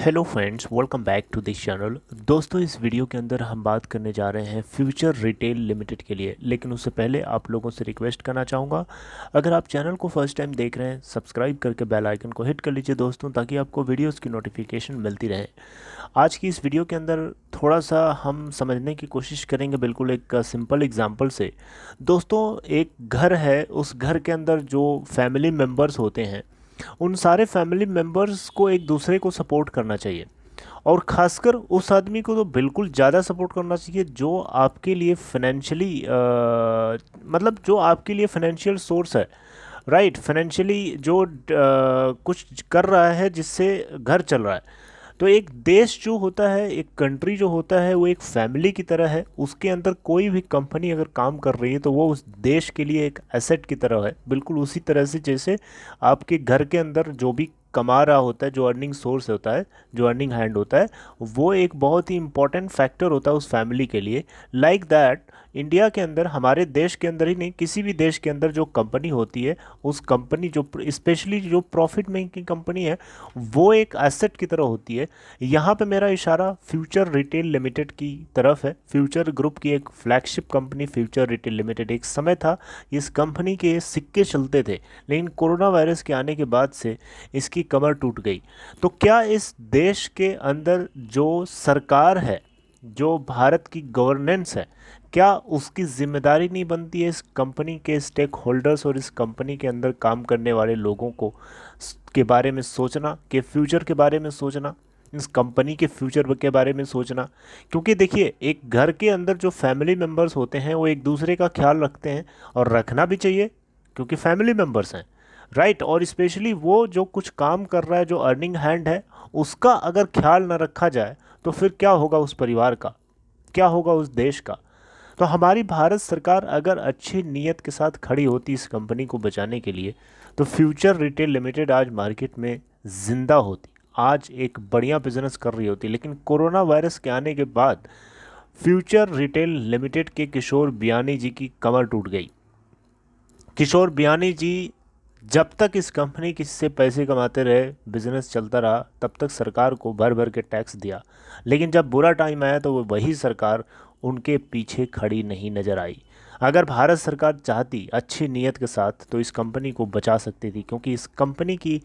Hello friends, welcome back to this channel. दोस्तों, इस video के अंदर हम बात करने जा रहे हैं फ्यूचर रिटेल लिमिटेड के लिए। लेकिन उससे पहले आप लोगों से रिक्वेस्ट करना चाहूँगा, अगर आप चैनल को फर्स्ट टाइम देख रहे हैं, सब्सक्राइब करके बेल आइकन को हिट कर लीजिए दोस्तों, ताकि आपको वीडियोस की नोटिफिकेशन मिलती रहे। आज की इस वीडियो के अंदर थोड़ा सा हम समझने की कोशिश करेंगे, बिल्कुल एक सिंपल एग्जाम्पल से। दोस्तों, एक घर है, उस घर के अंदर जो फैमिली मेम्बर्स होते हैं, उन सारे फैमिली मेम्बर्स को एक दूसरे को सपोर्ट करना चाहिए। और ख़ासकर उस आदमी को तो बिल्कुल ज़्यादा सपोर्ट करना चाहिए जो आपके लिए फाइनेंशियली मतलब जो आपके लिए फाइनेंशियल सोर्स है, राइट। फाइनेंशियली जो कुछ कर रहा है जिससे घर चल रहा है। तो एक देश जो होता है, एक कंट्री जो होता है, वो एक फैमिली की तरह है। उसके अंदर कोई भी कंपनी अगर काम कर रही है तो वो उस देश के लिए एक एसेट की तरह है, बिल्कुल उसी तरह से जैसे आपके घर के अंदर जो भी कमा रहा होता है, जो अर्निंग सोर्स होता है, जो अर्निंग हैंड होता है, वो एक बहुत ही इंपॉर्टेंट फैक्टर होता है उस फैमिली के लिए। लाइक दैट, इंडिया के अंदर, हमारे देश के अंदर ही नहीं, किसी भी देश के अंदर जो कंपनी होती है, उस कंपनी जो स्पेशली जो प्रॉफिट मेकिंग कंपनी है, वो एक एसेट की तरह होती है। यहाँ पे मेरा इशारा फ्यूचर रिटेल लिमिटेड की तरफ है। फ्यूचर ग्रुप की एक flagship company future retail limited, एक समय था इस कंपनी के सिक्के चलते थे, लेकिन कोरोना वायरस के आने के बाद से इसकी कमर टूट गई। तो क्या इस देश के अंदर जो सरकार है, जो भारत की गवर्नेंस है, क्या उसकी जिम्मेदारी नहीं बनती है इस कंपनी के स्टेक होल्डर्स और इस कंपनी के अंदर काम करने वाले लोगों को के बारे में सोचना, के फ्यूचर के बारे में सोचना, इस कंपनी के फ्यूचर के बारे में सोचना? क्योंकि देखिए, एक घर के अंदर जो फैमिली मेम्बर्स होते हैं वो एक दूसरे का ख्याल रखते हैं, और रखना भी चाहिए, क्योंकि फैमिली मेम्बर्स हैं, राइट। और स्पेशली वो जो कुछ काम कर रहा है, जो अर्निंग हैंड है, उसका अगर ख्याल ना रखा जाए तो फिर क्या होगा उस परिवार का, क्या होगा उस देश का? तो हमारी भारत सरकार अगर अच्छी नीयत के साथ खड़ी होती इस कंपनी को बचाने के लिए, तो फ्यूचर रिटेल लिमिटेड आज मार्केट में जिंदा होती, आज एक बढ़िया बिजनेस कर रही होती। लेकिन कोरोना वायरस के आने के बाद फ्यूचर रिटेल लिमिटेड के किशोर बियानी जी की कमर टूट गई। किशोर बियानी जी जब तक इस कंपनी किससे पैसे कमाते रहे, बिजनेस चलता रहा, तब तक सरकार को भर भर के टैक्स दिया। लेकिन जब बुरा टाइम आया तो वो वही सरकार उनके पीछे खड़ी नहीं नजर आई। अगर भारत सरकार चाहती अच्छी नीयत के साथ तो इस कंपनी को बचा सकती थी, क्योंकि इस कंपनी की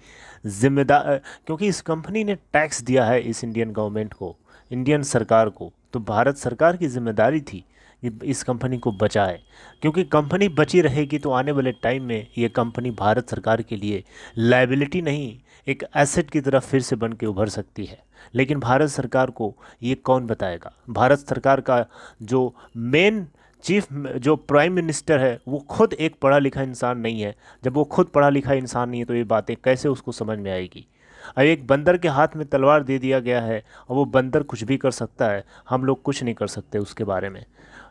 जिम्मेदार क्योंकि इस कंपनी ने टैक्स दिया है इस इंडियन गवर्नमेंट को, इंडियन सरकार को। तो भारत सरकार की जिम्मेदारी थी कि इस कंपनी को बचाए, क्योंकि कंपनी बची रहेगी तो आने वाले टाइम में ये कंपनी भारत सरकार के लिए लायबिलिटी नहीं, एक एसेट की तरफ फिर से बन के उभर सकती है। लेकिन भारत सरकार को ये कौन बताएगा? भारत सरकार का जो मेन चीफ, जो प्राइम मिनिस्टर है, वो खुद एक पढ़ा लिखा इंसान नहीं है। जब वो खुद पढ़ा लिखा इंसान नहीं है तो ये बातें कैसे उसको समझ में आएगी? अब एक बंदर के हाथ में तलवार दे दिया गया है, और वो बंदर कुछ भी कर सकता है, हम लोग कुछ नहीं कर सकते उसके बारे में।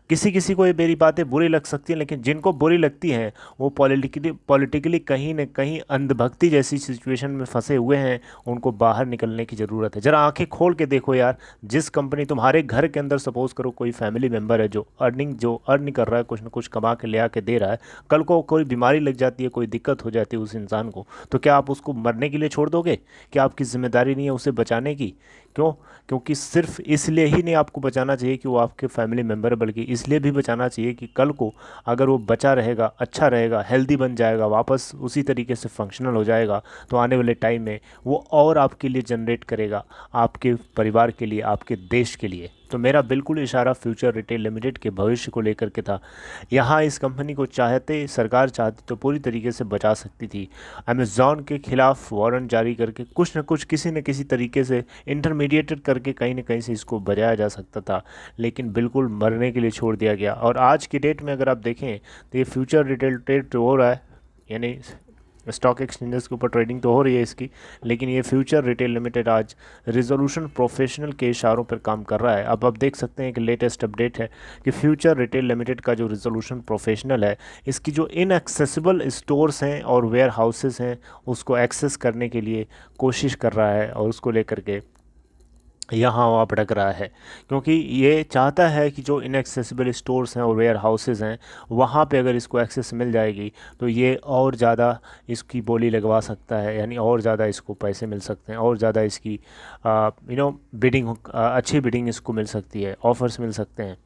किसी किसी को ये मेरी बातें बुरी लग सकती हैं, लेकिन जिनको बुरी लगती हैं वो पॉलिटिकली कहीं न कहीं अंधभक्ति जैसी सिचुएशन में फंसे हुए हैं। उनको बाहर निकलने की ज़रूरत है। ज़रा आंखें खोल के देखो यार, जिस कंपनी, तुम्हारे घर के अंदर सपोज करो कोई फैमिली मेम्बर है जो अर्न कर रहा है, कुछ ना कुछ कमा के ले आके दे रहा है, कल को कोई बीमारी लग जाती है, कोई दिक्कत हो जाती है उस इंसान को, तो क्या आप उसको मरने के लिए छोड़ दोगे? क्या आपकी जिम्मेदारी नहीं है उसे बचाने की? क्यों? क्योंकि सिर्फ इसलिए ही नहीं आपको बचाना चाहिए कि वो आपके फैमिली मेम्बर है, बल्कि इसलिए भी बचाना चाहिए कि कल को अगर वो बचा रहेगा, अच्छा रहेगा, हेल्दी बन जाएगा, वापस उसी तरीके से फंक्शनल हो जाएगा, तो आने वाले टाइम में वो और आपके लिए जनरेट करेगा, आपके परिवार के लिए, आपके देश के लिए। तो मेरा बिल्कुल इशारा फ्यूचर रिटेल लिमिटेड के भविष्य को लेकर के था। यहाँ इस कंपनी को सरकार चाहती तो पूरी तरीके से बचा सकती थी। अमेज़ॉन के खिलाफ वारंट जारी करके कुछ न कुछ, किसी न किसी तरीके से इंटरमीडिएटेड करके कहीं न कहीं से इसको बचाया जा सकता था, लेकिन बिल्कुल मरने के लिए छोड़ दिया गया। और आज की डेट में अगर आप देखें तो ये फ्यूचर रिटेल ट्रेड हो रहा है, यानी स्टॉक एक्सचेंजेस के ऊपर ट्रेडिंग तो हो रही है इसकी, लेकिन ये फ्यूचर रिटेल लिमिटेड आज रिजोल्यूशन प्रोफेशनल के इशारों पर काम कर रहा है। अब आप देख सकते हैं कि लेटेस्ट अपडेट है कि फ्यूचर रिटेल लिमिटेड का जो रिजोल्यूशन प्रोफेशनल है, इसकी जो इनएक्सेसिबल स्टोर्स हैं और वेयर हाउसेस हैं, उसको एक्सेस करने के लिए कोशिश कर रहा है, और उसको लेकर के यहाँ वहाँ भटक रहा है, क्योंकि ये चाहता है कि जो इनएक्सेसिबल स्टोर्स हैं और वेयर हाउसेज़ हैं वहाँ पे अगर इसको एक्सेस मिल जाएगी तो ये और ज़्यादा इसकी बोली लगवा सकता है, यानी और ज़्यादा इसको पैसे मिल सकते हैं, और ज़्यादा इसकी बिडिंग, अच्छी बिडिंग इसको मिल सकती है, ऑफर्स मिल सकते हैं।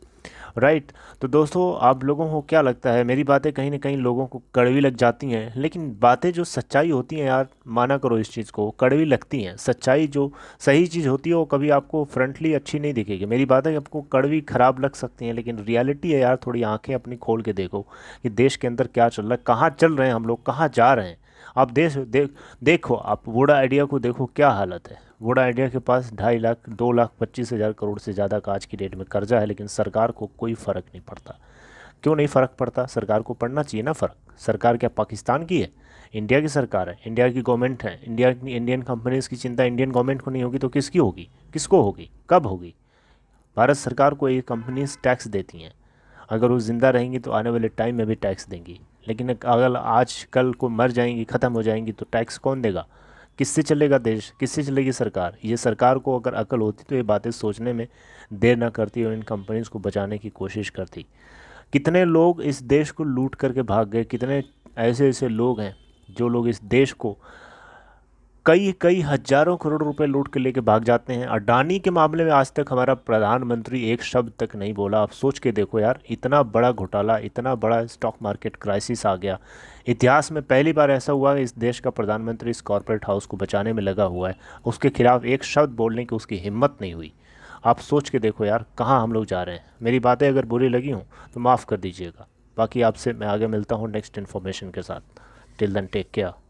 राइट। तो दोस्तों आप लोगों को क्या लगता है, मेरी बातें कहीं ना कहीं लोगों को कड़वी लग जाती हैं, लेकिन बातें जो सच्चाई होती हैं यार, माना करो इस चीज़ को, कड़वी लगती हैं। सच्चाई जो सही चीज़ होती है वो कभी आपको फ्रंटली अच्छी नहीं दिखेगी। मेरी बातें आपको कड़वी ख़राब लग सकती हैं, लेकिन रियलिटी है यार, थोड़ी आंखें अपनी खोल के देखो कि देश के अंदर क्या चल रहा है, कहाँ चल रहे हैं हम लोग, कहाँ जा रहे हैं। आप देखो, आप वोडा आइडिया को देखो, क्या हालत है। वोडा आइडिया के पास 2.5 लाख 2,25,000 करोड़ से ज़्यादा का आज की डेट में कर्जा है, लेकिन सरकार को कोई फ़र्क नहीं पड़ता। क्यों नहीं फ़र्क पड़ता? सरकार को पड़ना चाहिए ना फ़र्क। सरकार क्या पाकिस्तान की है? इंडिया की सरकार है, इंडिया की गवर्नमेंट है। इंडियन कंपनीज़ की चिंता इंडियन गवर्नमेंट को नहीं होगी तो किसकी होगी? किसको होगी? कब होगी? भारत सरकार को ये कंपनीज टैक्स देती हैं, अगर वो ज़िंदा रहेंगी तो आने वाले टाइम में भी टैक्स देंगी। लेकिन अगर आज कल को मर जाएंगी, ख़त्म हो जाएंगी, तो टैक्स कौन देगा? किससे चलेगा देश? किससे चलेगी सरकार? ये सरकार को अगर अकल होती तो ये बातें सोचने में देर ना करती और इन कंपनीज को बचाने की कोशिश करती। कितने लोग इस देश को लूट करके भाग गए, कितने ऐसे ऐसे लोग हैं जो लोग इस देश को कई कई हजारों करोड़ रुपए लूट के लेके भाग जाते हैं। अडानी के मामले में आज तक हमारा प्रधानमंत्री एक शब्द तक नहीं बोला। आप सोच के देखो यार, इतना बड़ा घोटाला, इतना बड़ा स्टॉक मार्केट क्राइसिस आ गया। इतिहास में पहली बार ऐसा हुआ है इस देश का प्रधानमंत्री इस कॉरपोरेट हाउस को बचाने में लगा हुआ है, उसके खिलाफ एक शब्द बोलने की उसकी हिम्मत नहीं हुई। आप सोच के देखो यार, कहाँ हम लोग जा रहे हैं। मेरी बातें अगर बुरी लगी हों तो माफ़ कर दीजिएगा। बाकी आपसे मैं आगे मिलता हूँ नेक्स्ट इन्फॉर्मेशन के साथ। Till then take care.